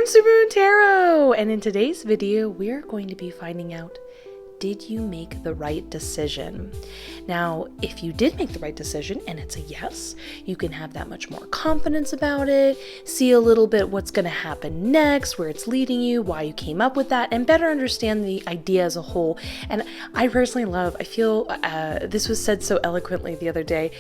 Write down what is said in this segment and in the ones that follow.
from Supermoon Tarot, and in today's video we're going to be finding out, did you make the right decision? Now, if you did make the right decision and it's a yes, you can have that much more confidence about it, see a little bit what's going to happen next, where it's leading you, why you came up with that, and better understand the idea as a whole. And I personally I feel this was said so eloquently the other day,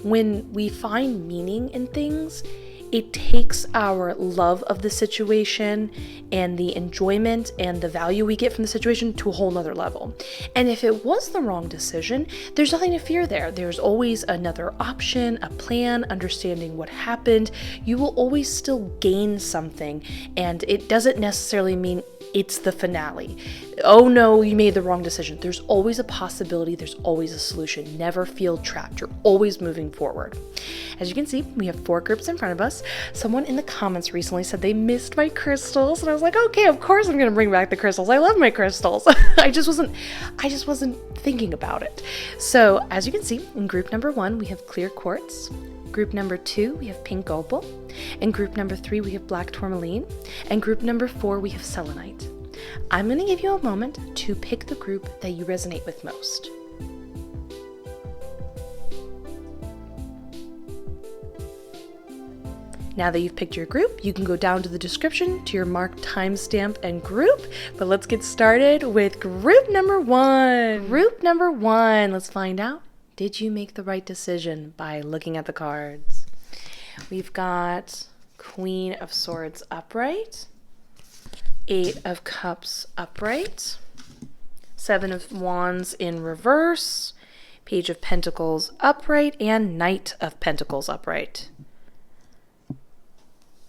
when we find meaning in things, it takes our love of the situation and the enjoyment and the value we get from the situation to a whole nother level. And if it was the wrong decision, there's nothing to fear there. There's always another option, a plan, understanding what happened. You will always still gain something, and it doesn't necessarily mean it's the finale. Oh no, you made the wrong decision. There's always a possibility, there's always a solution. Never feel trapped. You're always moving forward. As you can see, we have 4 groups in front of us. Someone in the comments recently said they missed my crystals, and I was like, okay, of course I'm gonna bring back the crystals. I love my crystals. I just wasn't thinking about it. So as you can see, in group number 1, we have clear quartz. Group number 2, we have pink opal. In group number 3, we have black tourmaline. And group number 4, we have selenite. I'm going to give you a moment to pick the group that you resonate with most. Now that you've picked your group, you can go down to the description to your marked timestamp and group. But let's get started with group number 1. Group number 1, let's find out, did you make the right decision by looking at the cards? We've got Queen of Swords upright, 8 of Cups upright, 7 of Wands in reverse, Page of Pentacles upright, and Knight of Pentacles upright.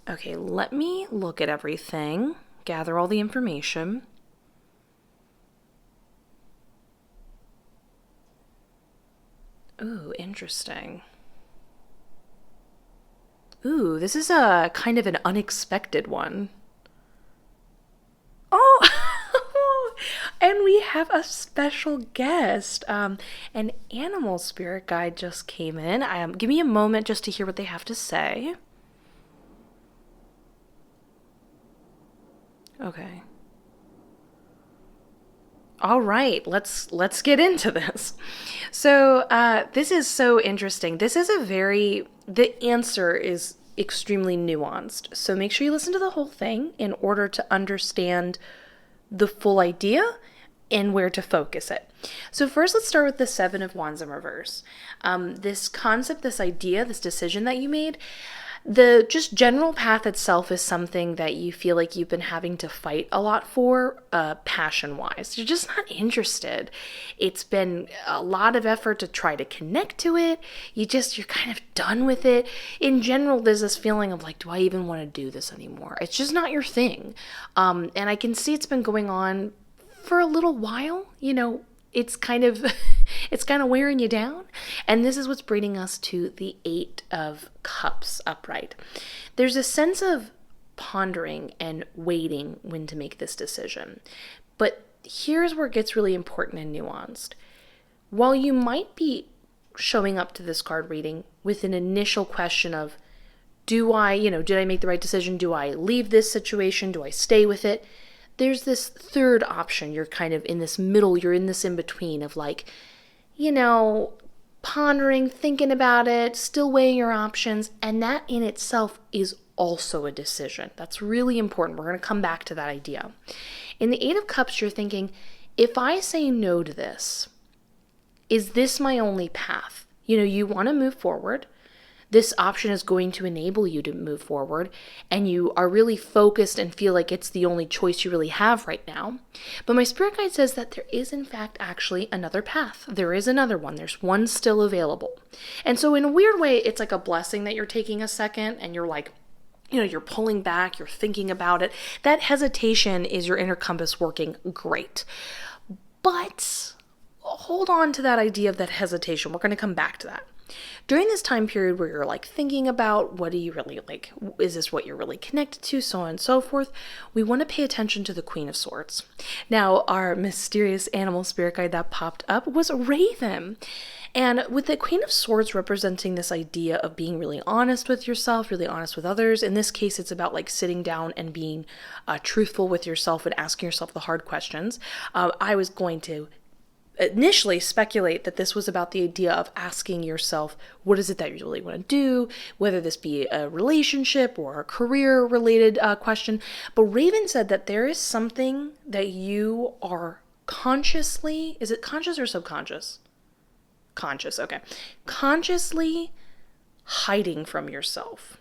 Okay, let me look at everything, gather all the information. Ooh, interesting. Ooh, this is a kind of an unexpected one. Oh, and we have a special guest. An animal spirit guide just came in. Give me a moment just to hear what they have to say. Okay. All right, let's get into this. So this is so interesting. This is the answer is extremely nuanced. So make sure you listen to the whole thing in order to understand the full idea and where to focus it. So first, let's start with the 7 of Wands in reverse. This concept, this idea, this decision that you made, the just general path itself is something that you feel like you've been having to fight a lot for, passion-wise. You're just not interested. It's been a lot of effort to try to connect to it. You're kind of done with it. In general, there's this feeling of like, do I even want to do this anymore? It's just not your thing. And I can see it's been going on for a little while. You know, it's kind of wearing you down. And this is what's bringing us to the 8 of Cups upright. There's a sense of pondering and waiting when to make this decision. But here's where it gets really important and nuanced. While you might be showing up to this card reading with an initial question of, did I make the right decision? Do I leave this situation? Do I stay with it? There's this third option. You're kind of in this middle, you're in this in-between of like, pondering, thinking about it, still weighing your options, and that in itself is also a decision. That's really important. We're going to come back to that idea. In the 8 of Cups, you're thinking, if I say no to this, is this my only path? You want to move forward. This option is going to enable you to move forward, and you are really focused and feel like it's the only choice you really have right now. But my spirit guide says that there is, in fact, actually another path. There is another one. There's one still available. And so in a weird way, it's like a blessing that you're taking a second and you're like, you're pulling back, you're thinking about it. That hesitation is your inner compass working great. But hold on to that idea of that hesitation. We're going to come back to that. During this time period where you're like thinking about what do you really like, is this what you're really connected to, so on and so forth, we want to pay attention to the Queen of Swords. Now, our mysterious animal spirit guide that popped up was Raven. And with the Queen of Swords representing this idea of being really honest with yourself, really honest with others, in this case, it's about like sitting down and being truthful with yourself and asking yourself the hard questions. I was going to initially speculate that this was about the idea of asking yourself, what is it that you really want to do, whether this be a relationship or a career related question. But Raven said that there is something that you are consciously, is it conscious or subconscious? Conscious, okay. Consciously hiding from yourself.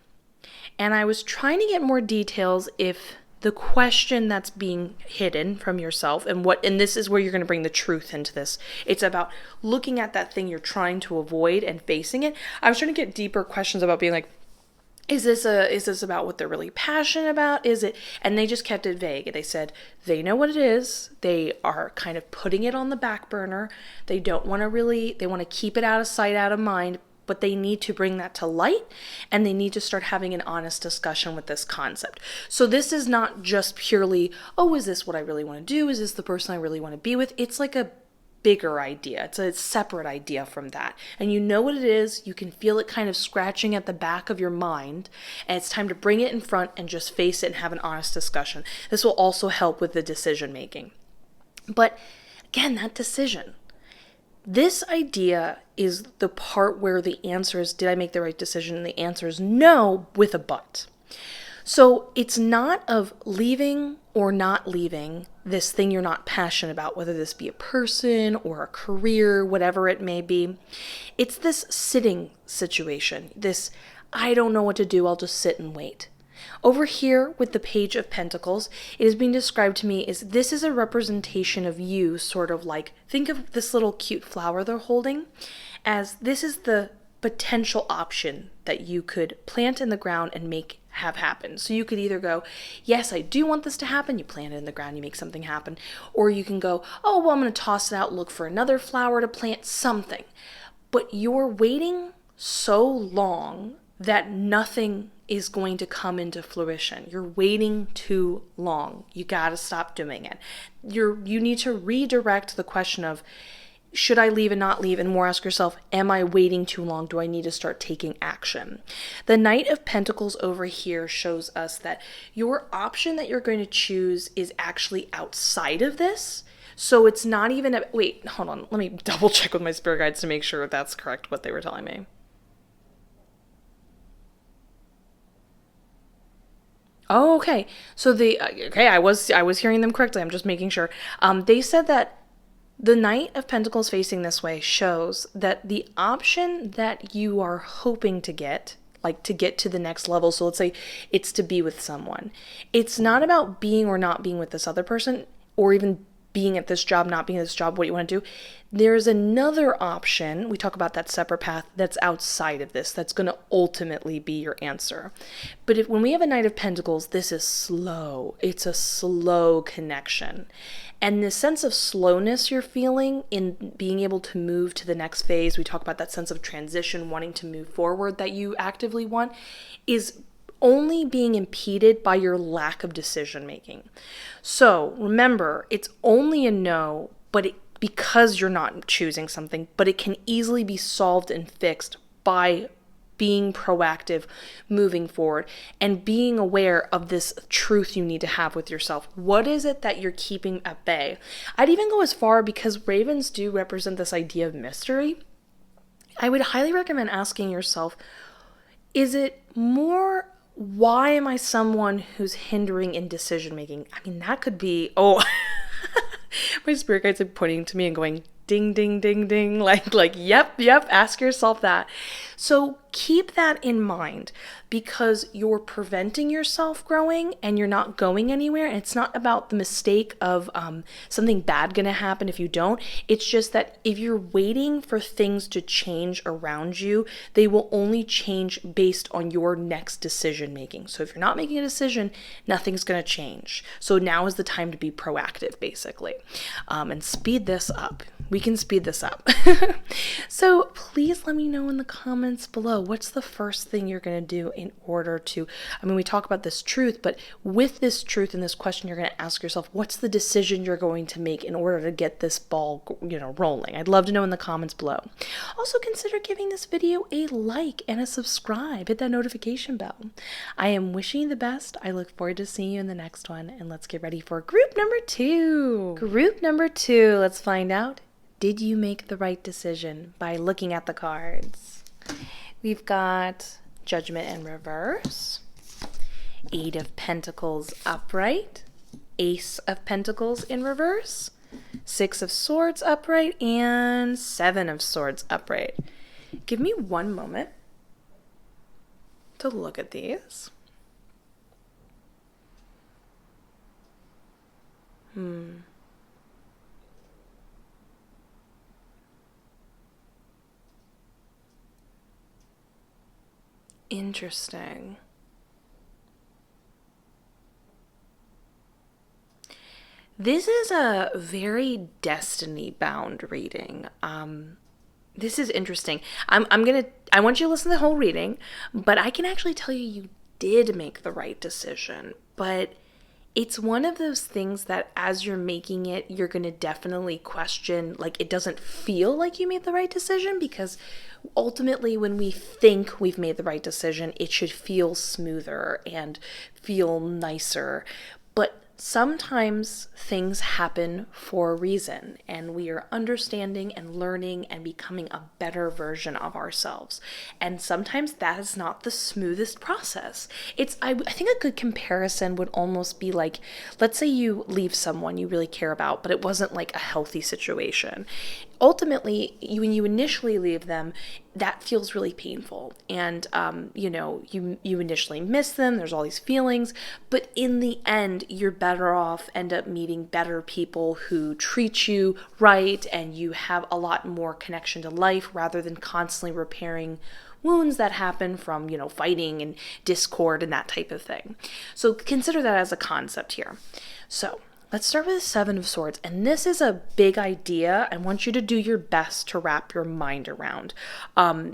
And I was trying to get more details if the question that's being hidden from yourself and this is where you're going to bring the truth into this. It's about looking at that thing you're trying to avoid and facing it. I was trying to get deeper questions about being like, is this about what they're really passionate about? Is it? And they just kept it vague. They said they know what it is. They are kind of putting it on the back burner. They don't want to they want to keep it out of sight, out of mind, but they need to bring that to light and they need to start having an honest discussion with this concept. So this is not just purely, oh, is this what I really want to do? Is this the person I really want to be with? It's like a bigger idea. It's a separate idea from that. And you know what it is. You can feel it kind of scratching at the back of your mind. And it's time to bring it in front and just face it and have an honest discussion. This will also help with the decision making. But again, that decision. This idea is the part where the answer is, did I make the right decision? And the answer is no, with a but. So it's not of leaving or not leaving this thing you're not passionate about, whether this be a person or a career, whatever it may be. It's this sitting situation, this, I don't know what to do, I'll just sit and wait. Over here with the Page of Pentacles, it is being described to me as this is a representation of you, sort of like, think of this little cute flower they're holding, as this is the potential option that you could plant in the ground and have happen. So you could either go, yes, I do want this to happen. You plant it in the ground, you make something happen. Or you can go, oh, well, I'm going to toss it out, look for another flower to plant, something. But you're waiting so long that nothing is going to come into fruition. You're waiting too long. You got to stop doing it. You need to redirect the question of, should I leave and not leave? And more ask yourself, am I waiting too long? Do I need to start taking action? The Knight of Pentacles over here shows us that your option that you're going to choose is actually outside of this. So it's not even wait, hold on. Let me double check with my spirit guides to make sure that's correct, what they were telling me. Oh, okay. So I was hearing them correctly. I'm just making sure. They said that the Knight of Pentacles facing this way shows that the option that you are hoping to get, like to get to the next level, so let's say it's to be with someone. It's not about being or not being with this other person, or even being at this job, not being at this job, what you want to do. There's another option, we talk about that separate path, that's outside of this, that's going to ultimately be your answer. But when we have a Knight of Pentacles, this is slow. It's a slow connection. And the sense of slowness you're feeling in being able to move to the next phase, we talk about that sense of transition, wanting to move forward that you actively want, is only being impeded by your lack of decision making. So remember, it's only a no, but because you're not choosing something, but it can easily be solved and fixed by being proactive, moving forward, and being aware of this truth you need to have with yourself. What is it that you're keeping at bay? I'd even go as far, because ravens do represent this idea of mystery. I would highly recommend asking yourself, is it more, why am I someone who's hindering in decision making? I mean, that could be, my spirit guides are pointing to me and going, ding, ding, ding, ding, like, yep, ask yourself that. So keep that in mind, because you're preventing yourself growing and you're not going anywhere. And it's not about the mistake of something bad going to happen if you don't. It's just that if you're waiting for things to change around you, they will only change based on your next decision making. So if you're not making a decision, nothing's going to change. So now is the time to be proactive, basically, and speed this up. We can speed this up. So please let me know in the comments below. flow? What's the first thing you're going to do in order to, we talk about this truth, but with this truth and this question, you're going to ask yourself, what's the decision you're going to make in order to get this ball, rolling? I'd love to know in the comments below. Also, consider giving this video a like and a subscribe. Hit that notification bell. I am wishing you the best. I look forward to seeing you in the next one, and let's get ready for group number 2. Group number 2, let's find out, did you make the right decision by looking at the cards? We've got Judgment in reverse, 8 of Pentacles upright, Ace of Pentacles in reverse, 6 of Swords upright, and 7 of Swords upright. Give me one moment to look at these. Interesting. This is a very destiny-bound reading. This is interesting. I want you to listen to the whole reading, but I can actually tell you did make the right decision. But it's one of those things that as you're making it, you're going to definitely question, like, it doesn't feel like you made the right decision, because ultimately when we think we've made the right decision, it should feel smoother and feel nicer. But sometimes things happen for a reason, and we are understanding and learning and becoming a better version of ourselves. And sometimes that is not the smoothest process. I think a good comparison would almost be like, let's say you leave someone you really care about, but it wasn't like a healthy situation. Ultimately, when you initially leave them, that feels really painful. And, you initially miss them. There's all these feelings. But in the end, you're better off, end up meeting better people who treat you right, and you have a lot more connection to life rather than constantly repairing wounds that happen from, fighting and discord and that type of thing. So consider that as a concept here. So let's start with the 7 of Swords, and this is a big idea. I want you to do your best to wrap your mind around.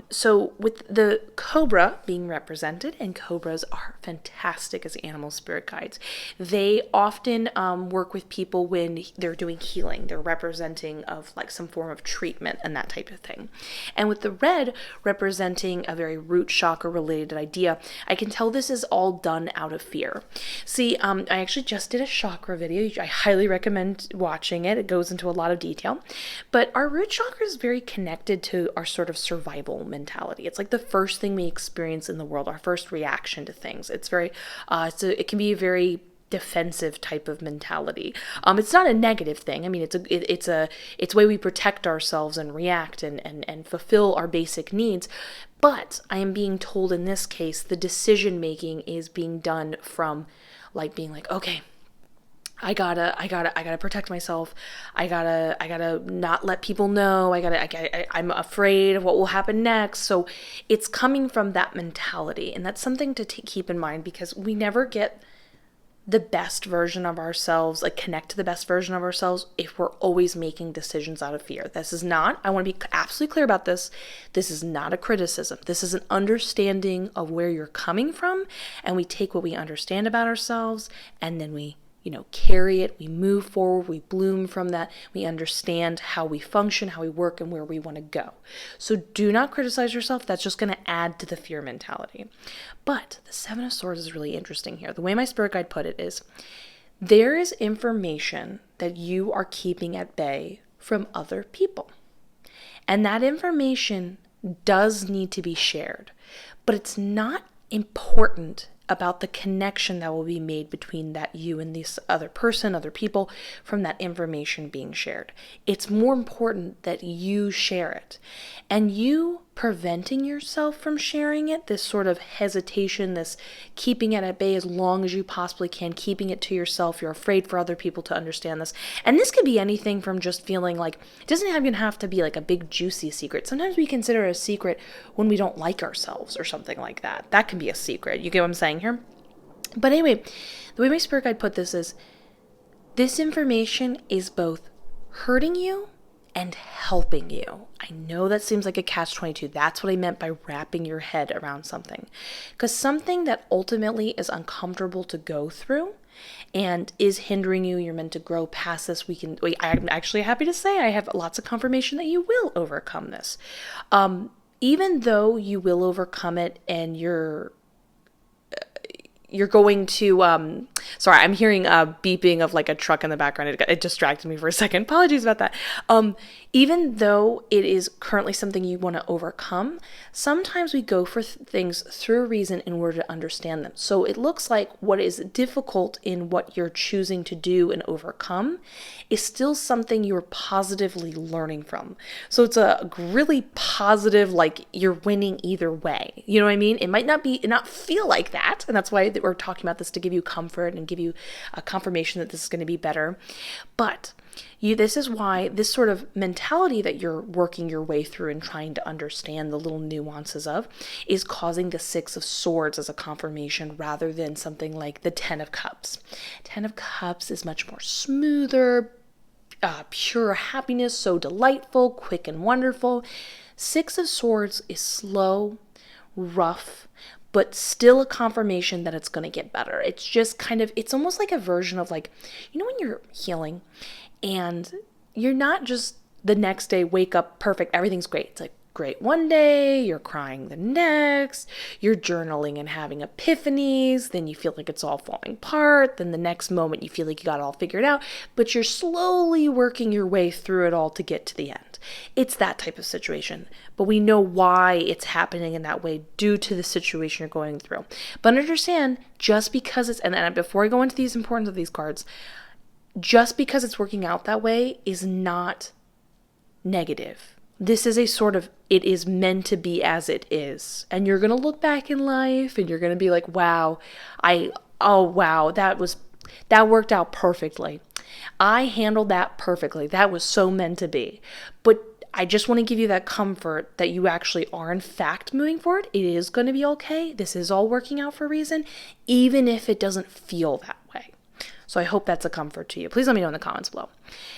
So with the cobra being represented, and cobras are fantastic as animal spirit guides. They often work with people when they're doing healing. They're representing of like some form of treatment and that type of thing. And with the red representing a very root chakra related idea, I can tell this is all done out of fear. See, I actually just did a chakra video. I highly recommend watching it. It goes into a lot of detail. But our root chakra is very connected to our sort of survival mentality. It's like the first thing we experience in the world, our first reaction to things. It's very, it can be a very defensive type of mentality. It's not a negative thing. It's a way we protect ourselves and react and fulfill our basic needs. But I am being told in this case, the decision making is being done from like being like, okay, I gotta protect myself. I gotta not let people know. I'm afraid of what will happen next. So it's coming from that mentality, and that's something to keep in mind, because we never get the best version of ourselves, like connect to the best version of ourselves, if we're always making decisions out of fear. This is not, I want to be absolutely clear about this. This is not a criticism. This is an understanding of where you're coming from, and we take what we understand about ourselves, and then we carry it, we move forward, we bloom from that, we understand how we function, how we work, and where we want to go. So do not criticize yourself. That's just going to add to the fear mentality. But the 7 of Swords is really interesting here. The way my spirit guide put it is, there is information that you are keeping at bay from other people. And that information does need to be shared, but it's not important about the connection that will be made between that you and this other person, other people, from that information being shared. It's more important that you share it. And you preventing yourself from sharing it, this sort of hesitation, this keeping it at bay as long as you possibly can, keeping it to yourself, you're afraid for other people to understand this. And this could be anything from just feeling like, it doesn't even have to be like a big juicy secret. Sometimes we consider it a secret when we don't like ourselves or something like that. That can be a secret. You get what I'm saying here? But anyway, the way my spirit guide put this is, this information is both hurting you and helping you. I know that seems like a catch-22. That's what I meant by wrapping your head around something. Because something that ultimately is uncomfortable to go through and is hindering you, you're meant to grow past this. I'm actually happy to say I have lots of confirmation that you will overcome this. Even though you will overcome it and you're going to, sorry, I'm hearing a beeping of like a truck in the background. It distracted me for a second. Apologies about that. Even though it is currently something you want to overcome, sometimes we go for things through a reason in order to understand them. So it looks like what is difficult in what you're choosing to do and overcome is still something you're positively learning from. So it's a really positive, like you're winning either way. You know what I mean? It might not feel like that. And that's why we're talking about this, to give you comfort and give you a confirmation that this is going to be better. But this is why this sort of mentality that you're working your way through and trying to understand the little nuances of is causing the 6 of Swords as a confirmation rather than something like the 10 of Cups. 10 of Cups is much more smoother, pure happiness, so delightful, quick and wonderful. 6 of Swords is slow, rough, but still a confirmation that it's going to get better. It's just it's almost like a version of like, when you're healing and you're not just the next day wake up perfect, everything's great. It's like great one day, you're crying the next, you're journaling and having epiphanies, then you feel like it's all falling apart, then the next moment you feel like you got it all figured out, but you're slowly working your way through it all to get to the end. It's that type of situation, but we know why it's happening in that way due to the situation you're going through. But understand, just because and before I go into these importance of these cards, just because it's working out that way is not negative. This is a sort of, it is meant to be as it is. And you're going to look back in life and you're going to be like, wow, that worked out perfectly. I handled that perfectly. That was so meant to be. But I just want to give you that comfort that you actually are in fact moving forward. It is going to be okay. This is all working out for a reason, even if it doesn't feel that way. So I hope that's a comfort to you. Please let me know in the comments below.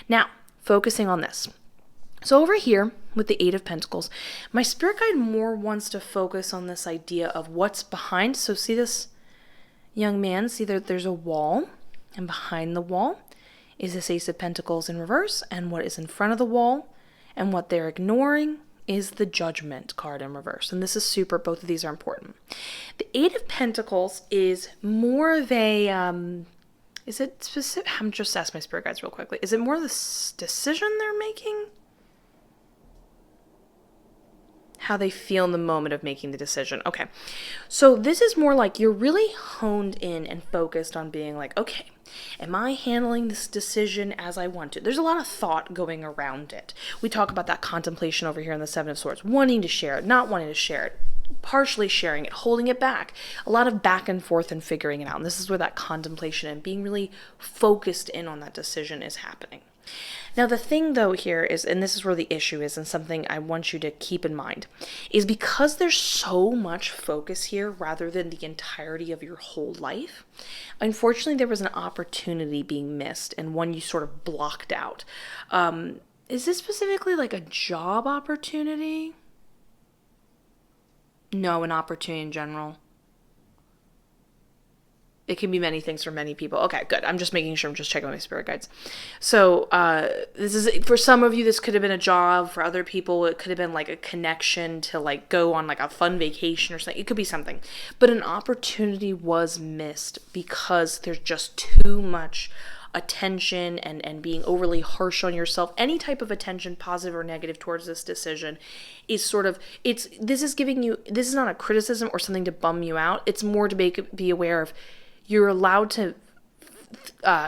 Now, focusing on this. So over here with the 8 of Pentacles, my spirit guide more wants to focus on this idea of what's behind. So see this young man, see that there's a wall, and behind the wall is this Ace of Pentacles in reverse, and what is in front of the wall and what they're ignoring is the Judgment card in reverse. And this is both of these are important. The 8 of Pentacles is more of a, is it specific? I'm just asking my spirit guides real quickly. Is it more of the decision they're making? How they feel in the moment of making the decision. Okay. So this is more like you're really honed in and focused on being like, okay, am I handling this decision as I want to? There's a lot of thought going around it. We talk about that contemplation over here in the 7 of Swords, wanting to share it, not wanting to share it, partially sharing it, holding it back, a lot of back and forth and figuring it out. And this is where that contemplation and being really focused in on that decision is happening. Now the thing though here is, and this is where the issue is, and something I want you to keep in mind, is because there's so much focus here rather than the entirety of your whole life, unfortunately there was an opportunity being missed and one you sort of blocked out. Is this specifically like a job opportunity? No, an opportunity in general. It can be many things for many people. Okay, good. I'm just making sure. I'm just checking my spirit guides. So this is, for some of you, this could have been a job. For other people, it could have been like a connection to like go on like a fun vacation or something. It could be something. But an opportunity was missed because there's just too much attention and being overly harsh on yourself. Any type of attention, positive or negative, towards this decision is sort of, this is not a criticism or something to bum you out. It's more to be aware of, you're allowed to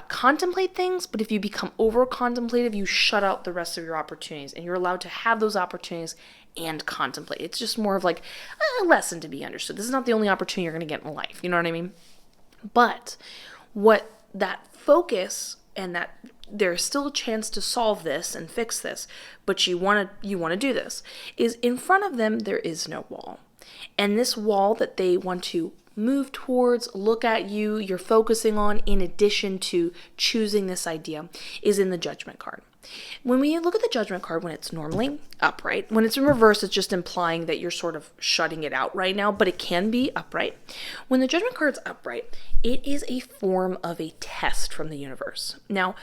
contemplate things, but if you become over contemplative, you shut out the rest of your opportunities, and you're allowed to have those opportunities and contemplate. It's just more of like a lesson to be understood. This is not the only opportunity you're going to get in life. You know what I mean? But what that focus and that there's still a chance to solve this and fix this, but you want to do this, is in front of them there is no wall. And this wall that they want to move towards, look at you're focusing on, in addition to choosing this idea, is in the Judgment card. When we look at the Judgment card, when it's normally upright, when it's in reverse, it's just implying that you're sort of shutting it out right now, but it can be upright. When the Judgment card's upright, it is a form of a test from the universe. Now,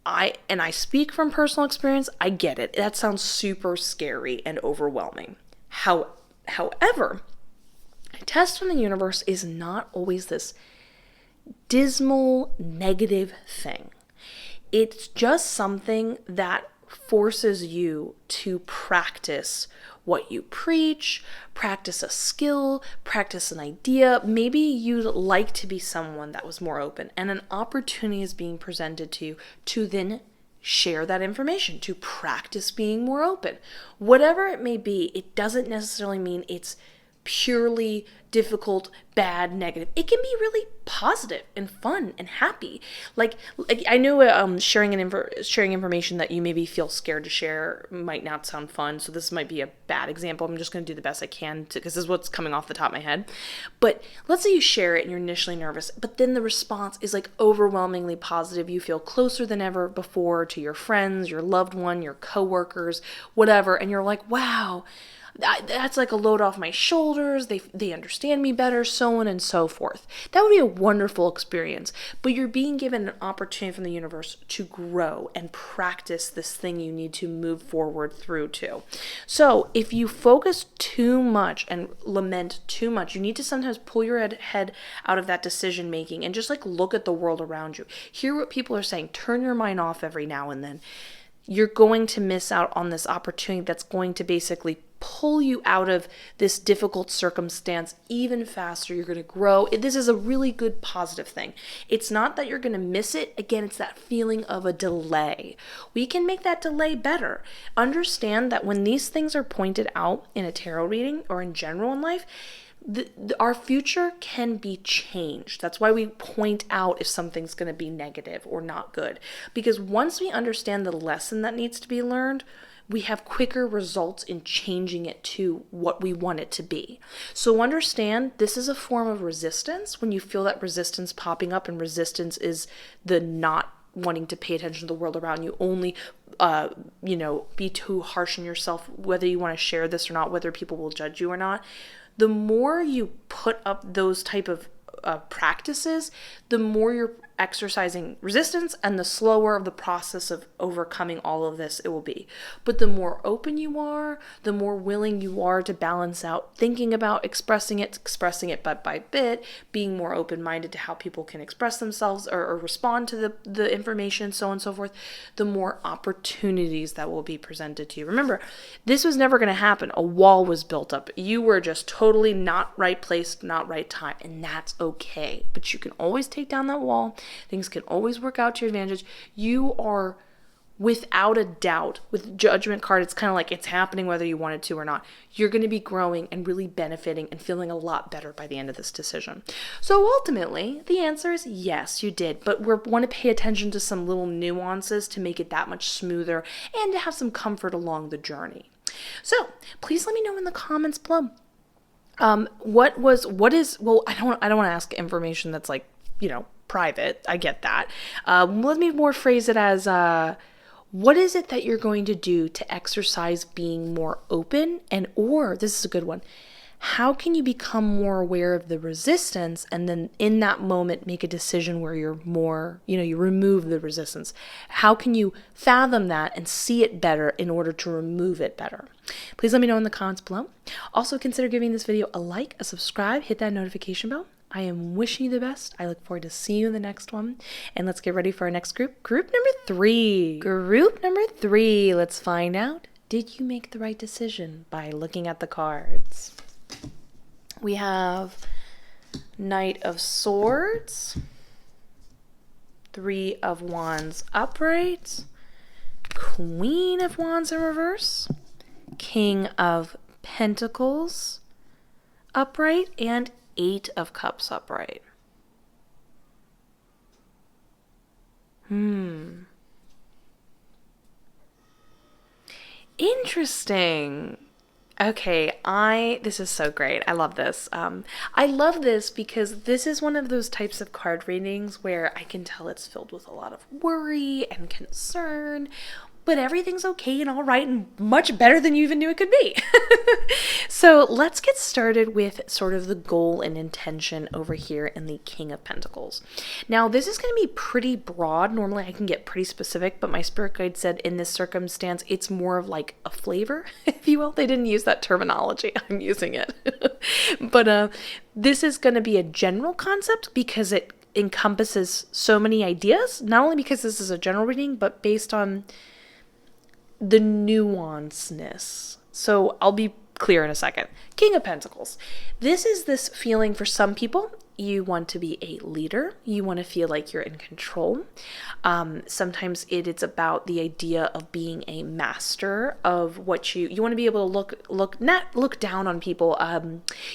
I speak from personal experience, I get it. That sounds super scary and overwhelming. However, a test from the universe is not always this dismal, negative thing. It's just something that forces you to practice what you preach, practice a skill, practice an idea. Maybe you'd like to be someone that was more open, and an opportunity is being presented to you to then share that information, to practice being more open. Whatever it may be, it doesn't necessarily mean it's purely difficult, bad, negative. It can be really positive and fun and happy. Like I know sharing information that you maybe feel scared to share might not sound fun, so this might be a bad example. I'm just going to do the best I can because this is what's coming off the top of my head. But let's say you share it and you're initially nervous, but then the response is like overwhelmingly positive. You feel closer than ever before to your friends, your loved one, your coworkers, whatever, and you're like, wow, that's like a load off my shoulders. They understand me better, so on and so forth. That would be a wonderful experience. But you're being given an opportunity from the universe to grow and practice this thing you need to move forward through to. So if you focus too much and lament too much, you need to sometimes pull your head out of that decision making and just like look at the world around you. Hear what people are saying. Turn your mind off every now and then. You're going to miss out on this opportunity that's going to basically pull you out of this difficult circumstance even faster. You're going to grow. This is a really good positive thing. It's not that you're going to miss it. Again, it's that feeling of a delay. We can make that delay better. Understand that when these things are pointed out in a tarot reading or in general in life, our future can be changed. That's why we point out if something's going to be negative or not good. Because once we understand the lesson that needs to be learned, we have quicker results in changing it to what we want it to be. So understand this is a form of resistance. When you feel that resistance popping up, and resistance is the not wanting to pay attention to the world around you, only be too harsh on yourself, whether you want to share this or not, whether people will judge you or not. The more you put up those type of practices, the more you're exercising resistance and the slower of the process of overcoming all of this it will be. But the more open you are, the more willing you are to balance out thinking about expressing it bit by bit, being more open-minded to how people can express themselves or respond to the information, so on and so forth, the more opportunities that will be presented to you. Remember, this was never going to happen. A wall was built up. You were just totally not right place, not right time, and that's okay. But you can always take down that wall. Things can always work out to your advantage. You are, without a doubt, with Judgment card, it's kind of like it's happening whether you want it to or not. You're going to be growing and really benefiting and feeling a lot better by the end of this decision. So ultimately, the answer is yes, you did. But we want to pay attention to some little nuances to make it that much smoother and to have some comfort along the journey. So please let me know in the comments below. I don't want to ask information that's like, private. I get that. Let me more phrase it as, what is it that you're going to do to exercise being more open? Or this is a good one. How can you become more aware of the resistance and then in that moment make a decision where you're more, you remove the resistance? How can you fathom that and see it better in order to remove it better? Please let me know in the comments below. Also consider giving this video a like, a subscribe, hit that notification bell. I am wishing you the best. I look forward to seeing you in the next one. And let's get ready for our next group. Group number 3. Group number 3. Let's find out, did you make the right decision by looking at the cards? We have Knight of Swords, 3 of Wands upright, Queen of Wands in reverse, King of Pentacles upright, and 8 of Cups upright. Interesting. Okay, this is so great. I love this. I love this because this is one of those types of card readings where I can tell it's filled with a lot of worry and concern, but everything's okay and all right and much better than you even knew it could be. So let's get started with sort of the goal and intention over here in the King of Pentacles. Now, this is going to be pretty broad. Normally I can get pretty specific, but my spirit guide said in this circumstance, it's more of like a flavor, if you will. They didn't use that terminology. I'm using it. But this is going to be a general concept because it encompasses so many ideas, not only because this is a general reading, but based on the nuanceness. So I'll be clear in a second. King of Pentacles. This is this feeling for some people. You want to be a leader. You want to feel like you're in control. Sometimes it's about the idea of being a master of what you want to be able to not look down on people.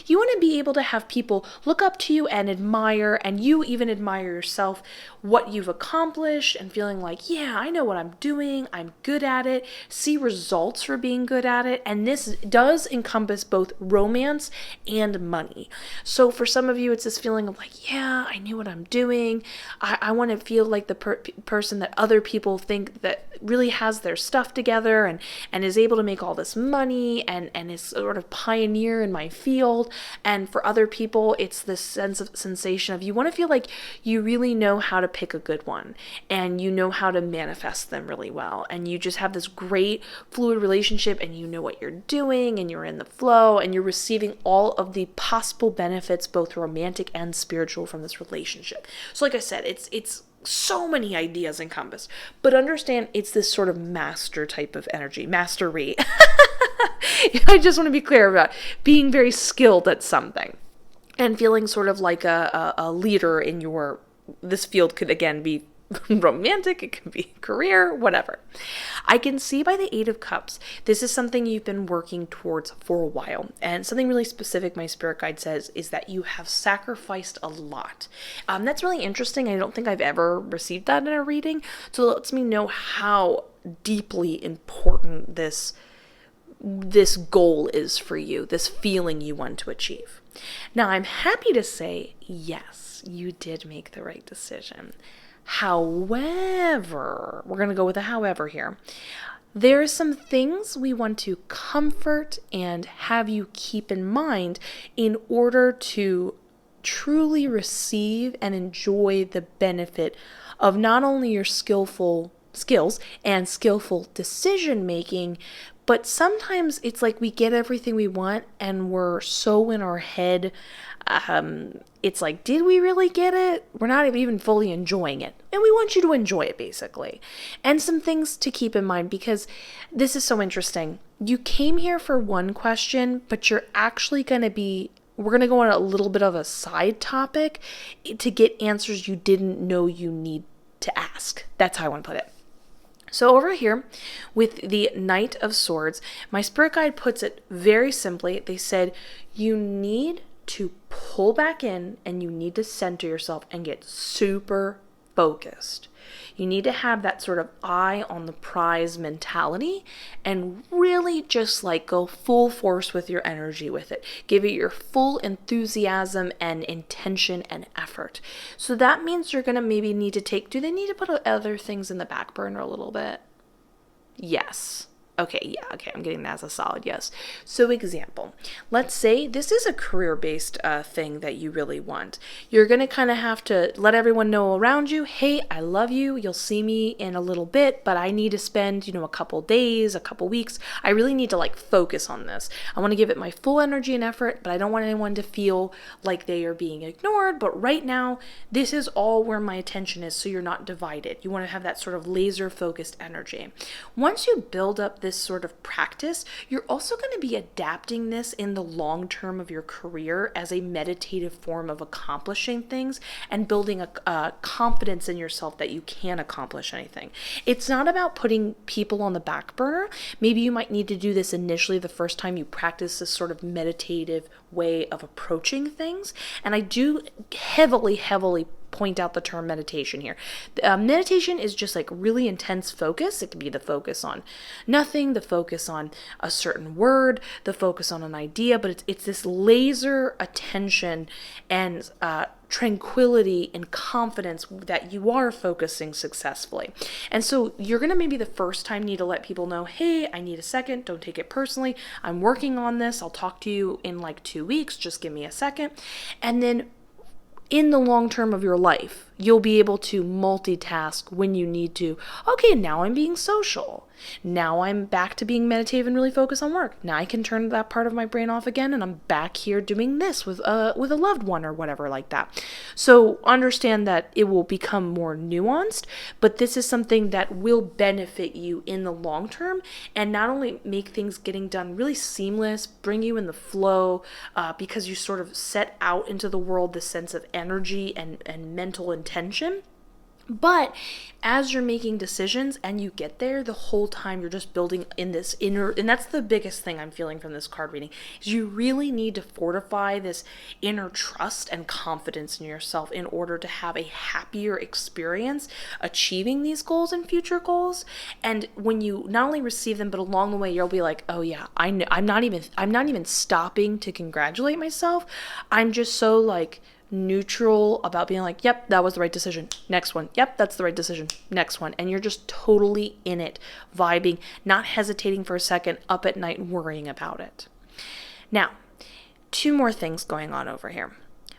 You want to be able to have people look up to you and admire, and you even admire yourself, what you've accomplished, and feeling like, yeah, I know what I'm doing. I'm good at it. See results for being good at it. And this does encompass both romance and money. So for some of you, it's this feeling of like, yeah, I knew what I'm doing. I want to feel like the person that other people think that really has their stuff together and is able to make all this money and is sort of pioneer in my field. And for other people, it's this sensation of you want to feel like you really know how to pick a good one and you know how to manifest them really well. And you just have this great fluid relationship and you know what you're doing and you're in the flow and you're receiving all of the possible benefits, both romantic and spiritual, from this relationship. So like I said, it's so many ideas encompassed, but understand it's this sort of master type of energy, mastery. I just want to be clear about being very skilled at something and feeling sort of like a leader in this field. Could again be romantic, it can be career, whatever. I can see by the Eight of Cups, this is something you've been working towards for a while. And something really specific my spirit guide says is that you have sacrificed a lot. That's really interesting. I don't think I've ever received that in a reading. So it lets me know how deeply important this goal is for you, this feeling you want to achieve. Now, I'm happy to say, yes, you did make the right decision. However, we're going to go with a however here. There are some things we want to comfort and have you keep in mind in order to truly receive and enjoy the benefit of not only your skills and skillful decision making, but sometimes it's like we get everything we want and we're so in our head. It's like, did we really get it? We're not even fully enjoying it. And we want you to enjoy it, basically. And some things to keep in mind, because this is so interesting. You came here for one question, but you're actually we're going to go on a little bit of a side topic to get answers you didn't know you need to ask. That's how I want to put it. So over here with the Knight of Swords, my spirit guide puts it very simply. They said you need to pull back in and you need to center yourself and get super focused. You need to have that sort of eye on the prize mentality and really just like go full force with your energy with it. Give it your full enthusiasm and intention and effort. So that means you're going to maybe need to do they need to put other things in the back burner a little bit? Yes. Okay, I'm getting that as a solid yes. So example, let's say this is a career-based thing that you really want. You're going to kind of have to let everyone know around you, hey, I love you. You'll see me in a little bit, but I need to spend, a couple days, a couple weeks. I really need to focus on this. I want to give it my full energy and effort, but I don't want anyone to feel like they are being ignored. But right now, this is all where my attention is, so you're not divided. You want to have that sort of laser-focused energy. Once you build up this sort of practice, you're also going to be adapting this in the long term of your career as a meditative form of accomplishing things and building a confidence in yourself that you can accomplish anything. It's not about putting people on the back burner. Maybe you might need to do this initially the first time you practice this sort of meditative way of approaching things. And I do heavily point out the term meditation here. Meditation is just like really intense focus. It can be the focus on nothing, the focus on a certain word, the focus on an idea, but it's this laser attention and tranquility and confidence that you are focusing successfully. And so you're going to maybe the first time need to let people know, hey, I need a second. Don't take it personally. I'm working on this. I'll talk to you in like 2 weeks. Just give me a second. And then in the long term of your life, you'll be able to multitask when you need to. Okay, now I'm being social. Now I'm back to being meditative and really focus on work. Now I can turn that part of my brain off again, and I'm back here doing this with a loved one or whatever like that. So understand that it will become more nuanced, but this is something that will benefit you in the long term and not only make things getting done really seamless, bring you in the flow, because you sort of set out into the world this sense of energy and mental intention. But as you're making decisions and you get there, the whole time you're just building in this inner, and that's the biggest thing I'm feeling from this card reading, is you really need to fortify this inner trust and confidence in yourself in order to have a happier experience achieving these goals and future goals. And when you not only receive them, but along the way, you'll be like, oh yeah, I know, I'm not even stopping to congratulate myself. I'm just so like neutral about being like, yep, that was the right decision. Next one. Yep, that's the right decision. Next one. And you're just totally in it, vibing, not hesitating for a second, up at night worrying about it. Now, 2 more things going on over here.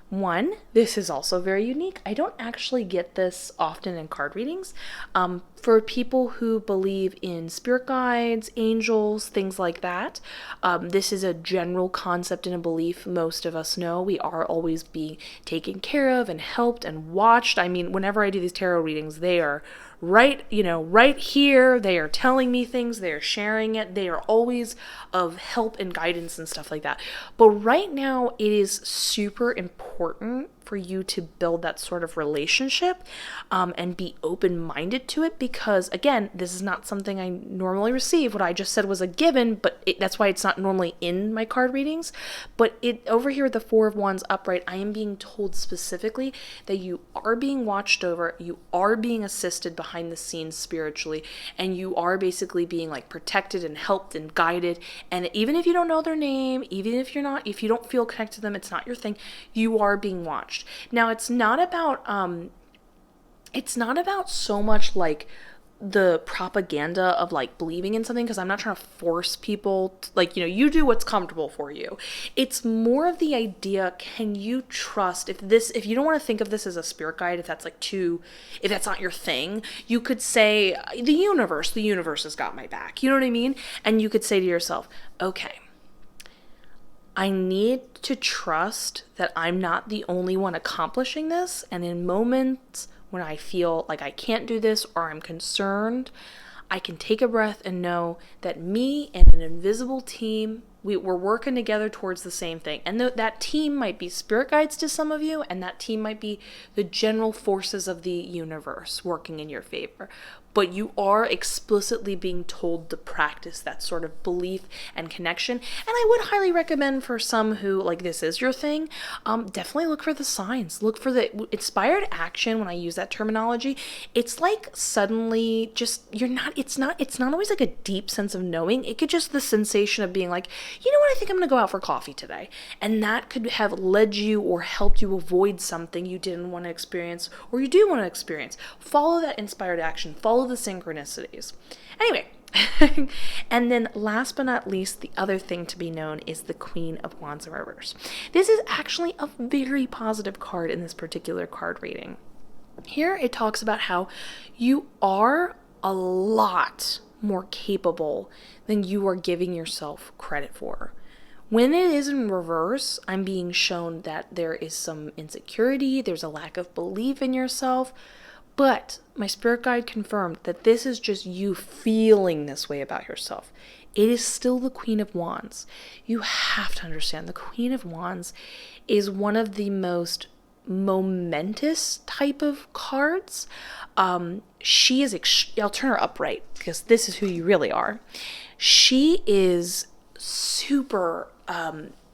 One, this is also very unique. I don't actually get this often in card readings. For people who believe in spirit guides, angels, things like that, this is a general concept and a belief most of us know. We are always being taken care of and helped and watched. I mean, whenever I do these tarot readings, they are right here. They are telling me things. They are sharing it. They are always of help and guidance and stuff like that. But right now, it is super important for you to build that sort of relationship and be open-minded to it, because again, this is not something I normally receive. What I just said was a given, but that's why it's not normally in my card readings. But it over here with the 4 of Wands upright, I am being told specifically that you are being watched over, you are being assisted behind the scenes spiritually, and you are basically being like protected and helped and guided. And even if you don't know their name, even if you don't feel connected to them, it's not your thing, you are being watched. Now, it's not about so much like the propaganda of like believing in something, because I'm not trying to force people to, like, you do what's comfortable for you. It's more of the idea, can you trust, if you don't want to think of this as a spirit guide, if that's not your thing, you could say the universe has got my back. You know what I mean? And you could say to yourself, okay, I need to trust that I'm not the only one accomplishing this. And in moments when I feel like I can't do this or I'm concerned, I can take a breath and know that me and an invisible team, we're working together towards the same thing. And that team might be spirit guides to some of you, and that team might be the general forces of the universe working in your favor. But you are explicitly being told to practice that sort of belief and connection. And I would highly recommend for some who, like, this is your thing, definitely look for the signs. Look for the inspired action. When I use that terminology, it's like suddenly just, it's not always like a deep sense of knowing. It could just the sensation of being like, you know what, I think I'm going to go out for coffee today. And that could have led you or helped you avoid something you didn't want to experience or you do want to experience. Follow that inspired action. Follow the synchronicities. Anyway, and then last but not least, the other thing to be known is the Queen of Wands in reverse. This is actually a very positive card in this particular card reading. Here it talks about how you are a lot more capable than you are giving yourself credit for. When it is in reverse, I'm being shown that there is some insecurity, there's a lack of belief in yourself. But my spirit guide confirmed that this is just you feeling this way about yourself. It is still the Queen of Wands. You have to understand the Queen of Wands is one of the most momentous type of cards. She is, I'll turn her upright because this is who you really are. She is super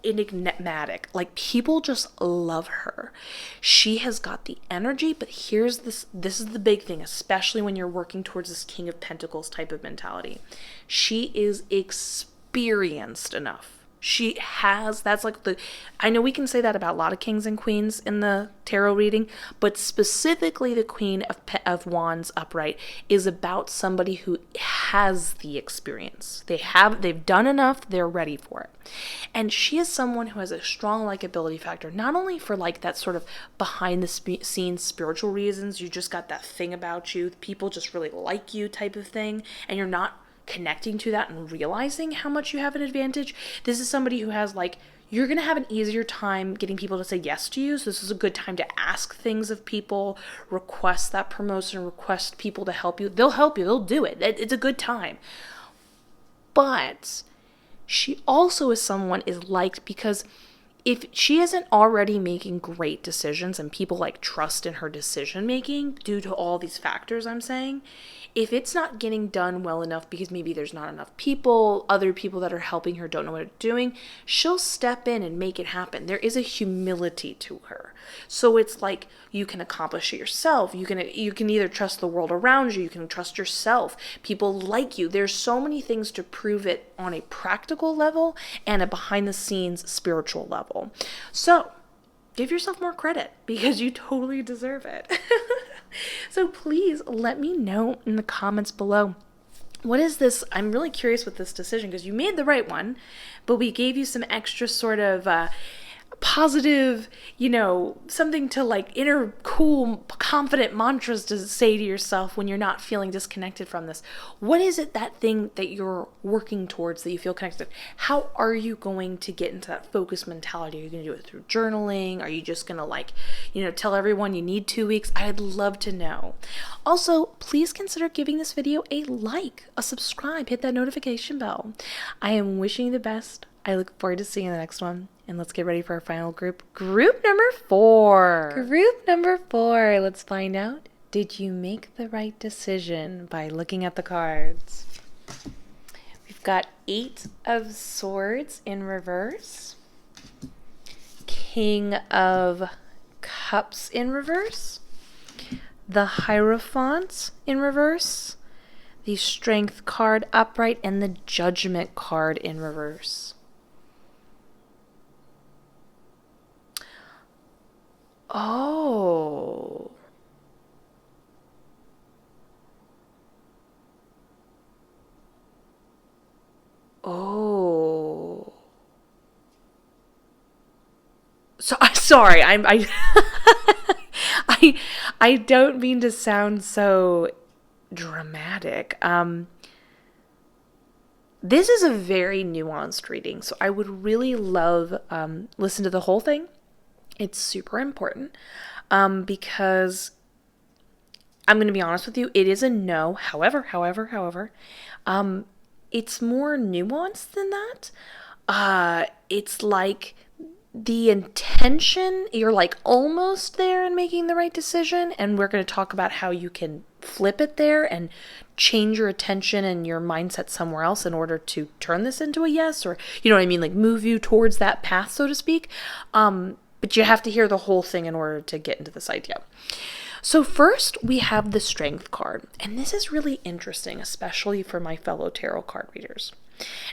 enigmatic. Like, people just love her. She has got the energy, but here's this is the big thing, especially when you're working towards this King of Pentacles type of mentality. She is experienced enough. That's like I know we can say that about a lot of kings and queens in the tarot reading, but specifically the Queen of Wands upright is about somebody who has the experience. They've done enough, they're ready for it. And she is someone who has a strong likability factor, not only for like that sort of behind the scenes spiritual reasons, you just got that thing about you, people just really like you type of thing, and you're not connecting to that and realizing how much you have an advantage. This is somebody who has like, you're going to have an easier time getting people to say yes to you. So this is a good time to ask things of people, request that promotion, request people to help you. They'll help you. They'll do it. It's a good time. But she also is someone is liked because if she isn't already making great decisions and people like trust in her decision making due to all these factors I'm saying, if it's not getting done well enough because maybe there's not enough people, other people that are helping her don't know what they're doing, she'll step in and make it happen. There is a humility to her. So it's like you can accomplish it yourself. You can either trust the world around you, you can trust yourself. People like you. There's so many things to prove it on a practical level and a behind the scenes spiritual level. So give yourself more credit because you totally deserve it. So please let me know in the comments below. What is this? I'm really curious with this decision because you made the right one, but we gave you some extra sort of positive, something to like inner cool, confident mantras to say to yourself when you're not feeling disconnected from this. What is it, that thing that you're working towards that you feel connected? How are you going to get into that focus mentality? Are you going to do it through journaling? Are you just going to tell everyone you need 2 weeks? I'd love to know. Also, please consider giving this video a like, a subscribe, hit that notification bell. I am wishing you the best. I look forward to seeing you in the next one. And let's get ready for our final group. Group number 4. Group number 4. Let's find out, did you make the right decision by looking at the cards? We've got 8 of Swords in reverse. King of Cups in reverse. The Hierophant in reverse. The Strength card upright. And the Judgment card in reverse. Oh. Oh. So sorry, I don't mean to sound so dramatic. This is a very nuanced reading, so I would really love listen to the whole thing. It's super important because I'm going to be honest with you, it is a no. However, it's more nuanced than that. It's like the intention, you're like almost there in making the right decision, and we're going to talk about how you can flip it there and change your attention and your mindset somewhere else in order to turn this into a yes, or you know what I mean, like move you towards that path, so to speak. But you have to hear the whole thing in order to get into this idea. So first we have the Strength card, and this is really interesting, especially for my fellow tarot card readers.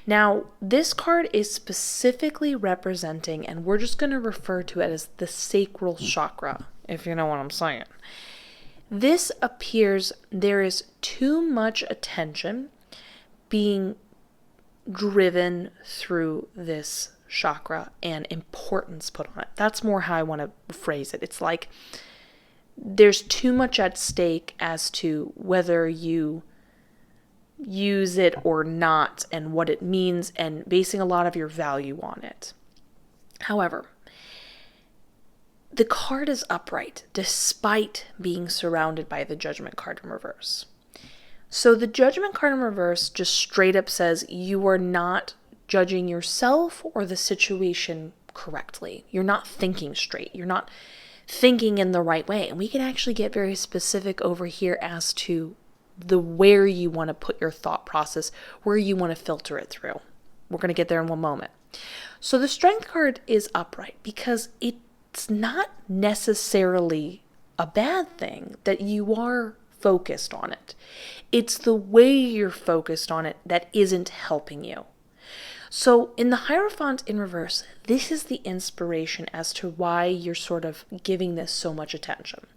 Now, this card is specifically representing, and we're just going to refer to it as the sacral chakra, if you know what I'm saying. This appears there is too much attention being driven through this chakra and importance put on it. That's more how I want to phrase it. It's like there's too much at stake as to whether you use it or not and what it means, and basing a lot of your value on it. However, the card is upright despite being surrounded by the Judgment card in reverse. So the Judgment card in reverse just straight up says you are not judging yourself or the situation correctly. You're not thinking straight. You're not thinking in the right way. And we can actually get very specific over here as to where you want to put your thought process, where you want to filter it through. We're going to get there in one moment. So the Strength card is upright because it's not necessarily a bad thing that you are focused on it. It's the way you're focused on it that isn't helping you. So in the Hierophant in reverse, this is the inspiration as to why you're sort of giving this so much attention.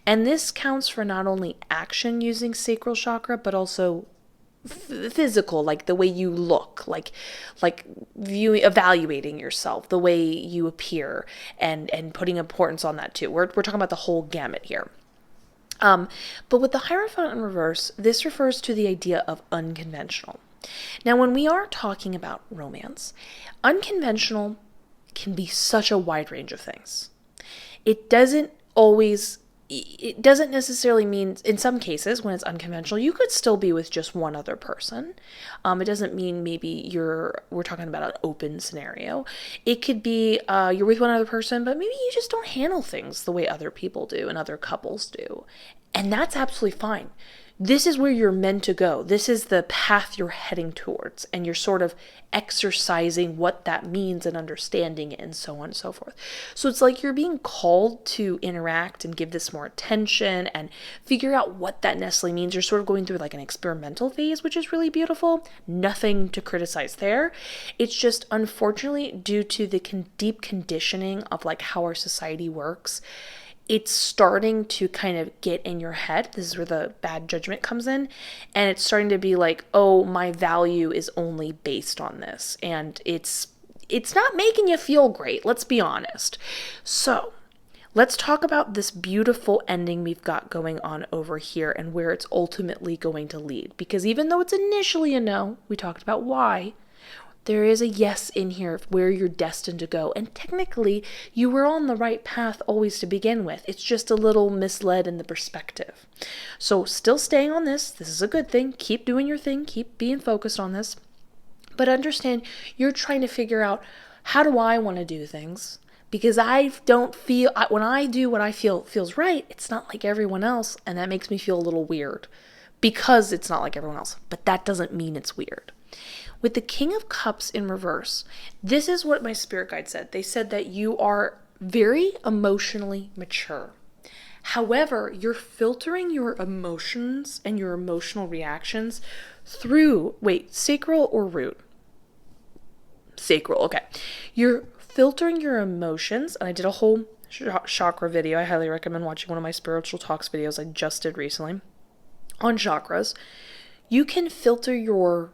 And this counts for not only action using sacral chakra, but also physical, like the way you look, like evaluating yourself, the way you appear, and putting importance on that too. We're talking about the whole gamut here. But with the Hierophant in reverse, this refers to the idea of unconventional. Now, when we are talking about romance, unconventional can be such a wide range of things. It doesn't necessarily mean, in some cases, when it's unconventional, you could still be with just one other person. It doesn't mean maybe we're talking about an open scenario. It could be you're with one other person, but maybe you just don't handle things the way other people do and other couples do. And that's absolutely fine. This is where you're meant to go. This is the path you're heading towards, and you're sort of exercising what that means and understanding it and so on and so forth. So it's like you're being called to interact and give this more attention and figure out what that necessarily means. You're sort of going through like an experimental phase, which is really beautiful. Nothing to criticize there. It's just unfortunately due to the deep conditioning of like how our society works, it's starting to kind of get in your head. This is where the bad judgment comes in. And it's starting to be like, oh, my value is only based on this. And it's not making you feel great. Let's be honest. So let's talk about this beautiful ending we've got going on over here and where it's ultimately going to lead. Because even though it's initially a no, we talked about why. There is a yes in here where you're destined to go. And technically, you were on the right path always to begin with. It's just a little misled in the perspective. So still staying on this. This is a good thing. Keep doing your thing. Keep being focused on this. But understand, you're trying to figure out, how do I want to do things? Because I don't feel, when I do what I feel feels right, it's not like everyone else. And that makes me feel a little weird. Because it's not like everyone else. But that doesn't mean it's weird. With the King of Cups in reverse, this is what my spirit guide said. They said that you are very emotionally mature. However, you're filtering your emotions and your emotional reactions through, sacral or root? Sacral, okay. You're filtering your emotions, and I did a whole chakra video. I highly recommend watching one of my spiritual talks videos I just did recently on chakras. You can filter your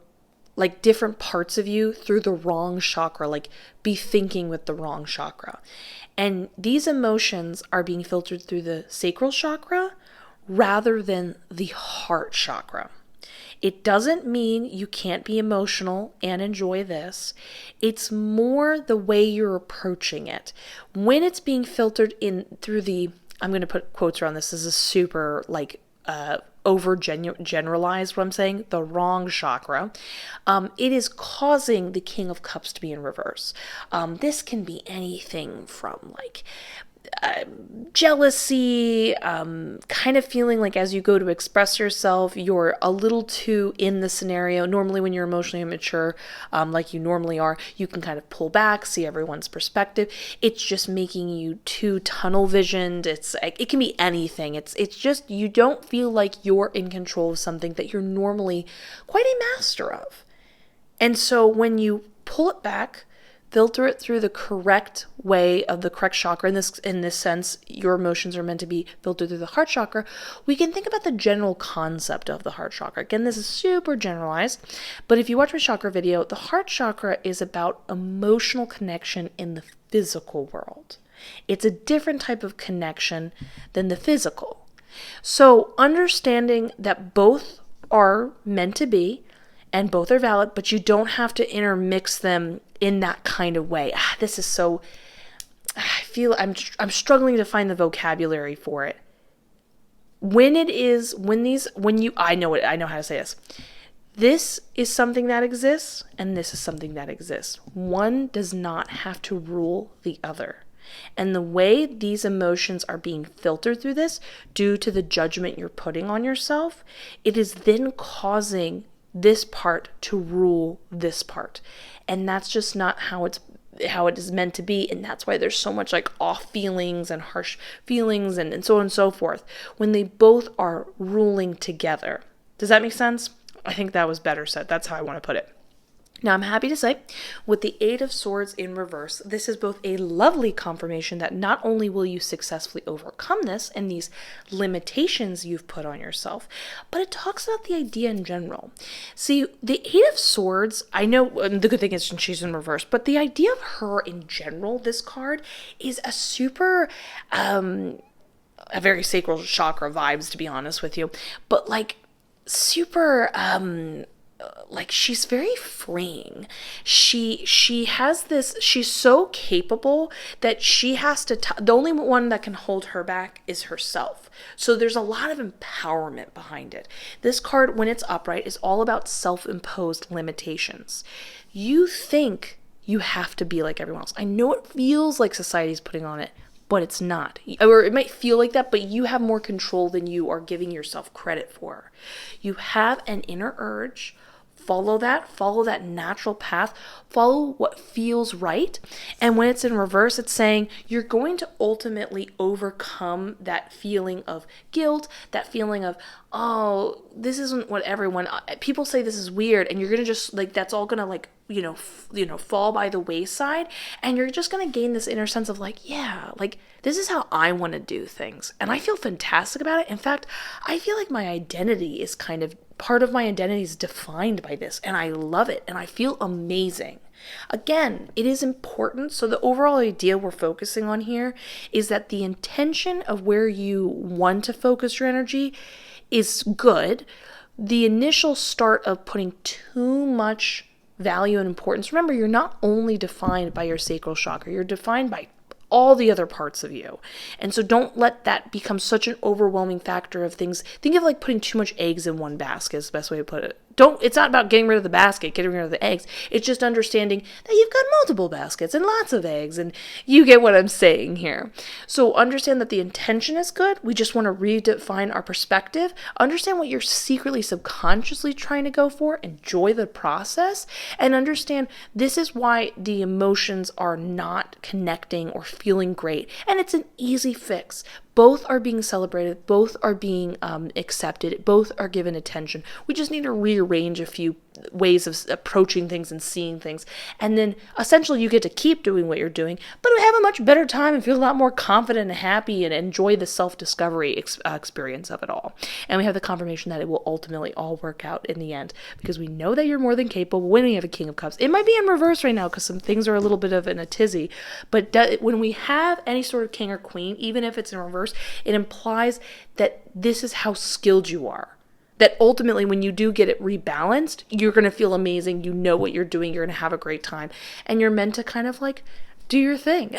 different parts of you through the wrong chakra, be thinking with the wrong chakra. And these emotions are being filtered through the sacral chakra rather than the heart chakra. It doesn't mean you can't be emotional and enjoy this. It's more the way you're approaching it. When it's being filtered in through I'm going to put quotes around this. This is super over generalized what I'm saying, the wrong chakra, it is causing the King of Cups to be in reverse. This can be anything from jealousy, kind of feeling like as you go to express yourself, you're a little too in the scenario. Normally when you're emotionally immature, like you normally are, you can kind of pull back, see everyone's perspective. It's just making you too tunnel visioned. It can be anything. It's just, you don't feel like you're in control of something that you're normally quite a master of. And so when you pull it back, filter it through the correct way of the correct chakra. In this sense, your emotions are meant to be filtered through the heart chakra. We can think about the general concept of the heart chakra. Again, this is super generalized, but if you watch my chakra video, the heart chakra is about emotional connection in the physical world. It's a different type of connection than the physical. So understanding that both are meant to be and both are valid, but you don't have to intermix them in that kind of way. This is so, I feel I'm struggling to find the vocabulary for it. I know how to say this. This is something that exists, and this is something that exists. One does not have to rule the other. And the way these emotions are being filtered through this, due to the judgment you're putting on yourself, it is then causing this part to rule this part. And that's just not how it's how it is meant to be, and that's why there's so much like off feelings and harsh feelings and so on and so forth when they both are ruling together. Does that make sense? I think that was better said. That's how I want to put it. Now, I'm happy to say, with the Eight of Swords in reverse, this is both a lovely confirmation that not only will you successfully overcome this and these limitations you've put on yourself, but it talks about the idea in general. See, the Eight of Swords, I know the good thing is she's in reverse, but the idea of her in general, this card, is a super, a very sacral chakra vibes, to be honest with you, but like super, like she's very freeing. She has this, she's so capable that she has to, the only one that can hold her back is herself. So there's a lot of empowerment behind it. This card, when it's upright, is all about self-imposed limitations. You think you have to be like everyone else. I know it feels like society's putting on it, but it's not. Or it might feel like that, but you have more control than you are giving yourself credit for. You have an inner urge. Follow that natural path, follow what feels right. And when it's in reverse, it's saying you're going to ultimately overcome that feeling of guilt, that feeling of, oh, this isn't what people say this is weird, and you're going to just like, that's all going to like, fall by the wayside, and you're just going to gain this inner sense of like, yeah, like this is how I want to do things. And I feel fantastic about it. In fact, I feel like my identity is kind of, part of my identity is defined by this, and I love it, and I feel amazing. Again, it is important. So the overall idea we're focusing on here is that the intention of where you want to focus your energy is good. The initial start of putting too much value and importance, remember, you're not only defined by your sacral chakra, you're defined by all the other parts of you. And so don't let that become such an overwhelming factor of things. Think of like putting too much eggs in one basket is the best way to put it. It's not about getting rid of the basket, getting rid of the eggs. It's just understanding that you've got multiple baskets and lots of eggs, and you get what I'm saying here. So understand that the intention is good. We just want to redefine our perspective. Understand what you're secretly, subconsciously trying to go for. Enjoy the process, and understand this is why the emotions are not connecting or feeling great. And it's an easy fix. Both are being celebrated, both are being accepted, both are given attention. We just need to rearrange a few ways of approaching things and seeing things. And then essentially you get to keep doing what you're doing, but have a much better time and feel a lot more confident and happy and enjoy the self-discovery experience of it all. And we have the confirmation that it will ultimately all work out in the end, because we know that you're more than capable when we have a King of Cups. It might be in reverse right now because some things are a little bit of in a tizzy, but when we have any sort of king or queen, even if it's in reverse, it implies that this is how skilled you are. That ultimately, when you do get it rebalanced, you're going to feel amazing. You know what you're doing. You're going to have a great time. And you're meant to kind of like do your thing.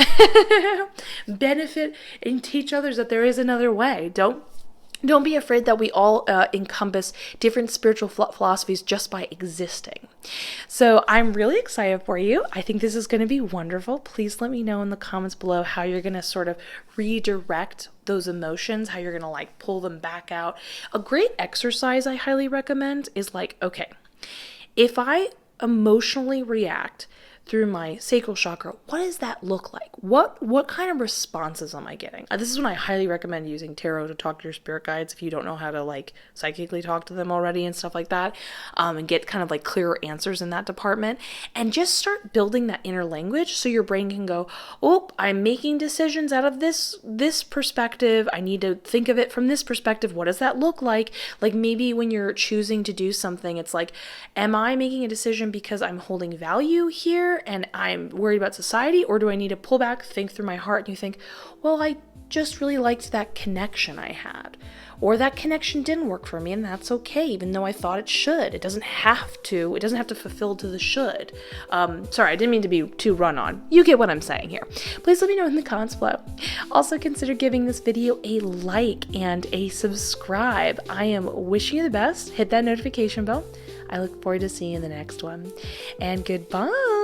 Benefit and teach others that there is another way. Don't be afraid that we all encompass different spiritual philosophies just by existing. So I'm really excited for you. I think this is going to be wonderful. Please let me know in the comments below how you're going to sort of redirect those emotions, how you're going to like pull them back out. A great exercise I highly recommend is like, okay, if I emotionally react through my sacral chakra, what does that look like? What kind of responses am I getting? This is when I highly recommend using tarot to talk to your spirit guides if you don't know how to like psychically talk to them already and stuff like that, and get kind of like clearer answers in that department, and just start building that inner language so your brain can go, oh, I'm making decisions out of this perspective. I need to think of it from this perspective. What does that look like? Like maybe when you're choosing to do something, it's like, am I making a decision because I'm holding value here and I'm worried about society, or do I need to pull back, think through my heart, and you think, well, I just really liked that connection I had, or that connection didn't work for me, and that's okay, even though I thought it should. It doesn't have to fulfill to the should. Sorry, I didn't mean to be too run on. You get what I'm saying here. Please let me know in the comments below. Also consider giving this video a like and a subscribe. I am wishing you the best. Hit that notification bell. I look forward to seeing you in the next one. And goodbye.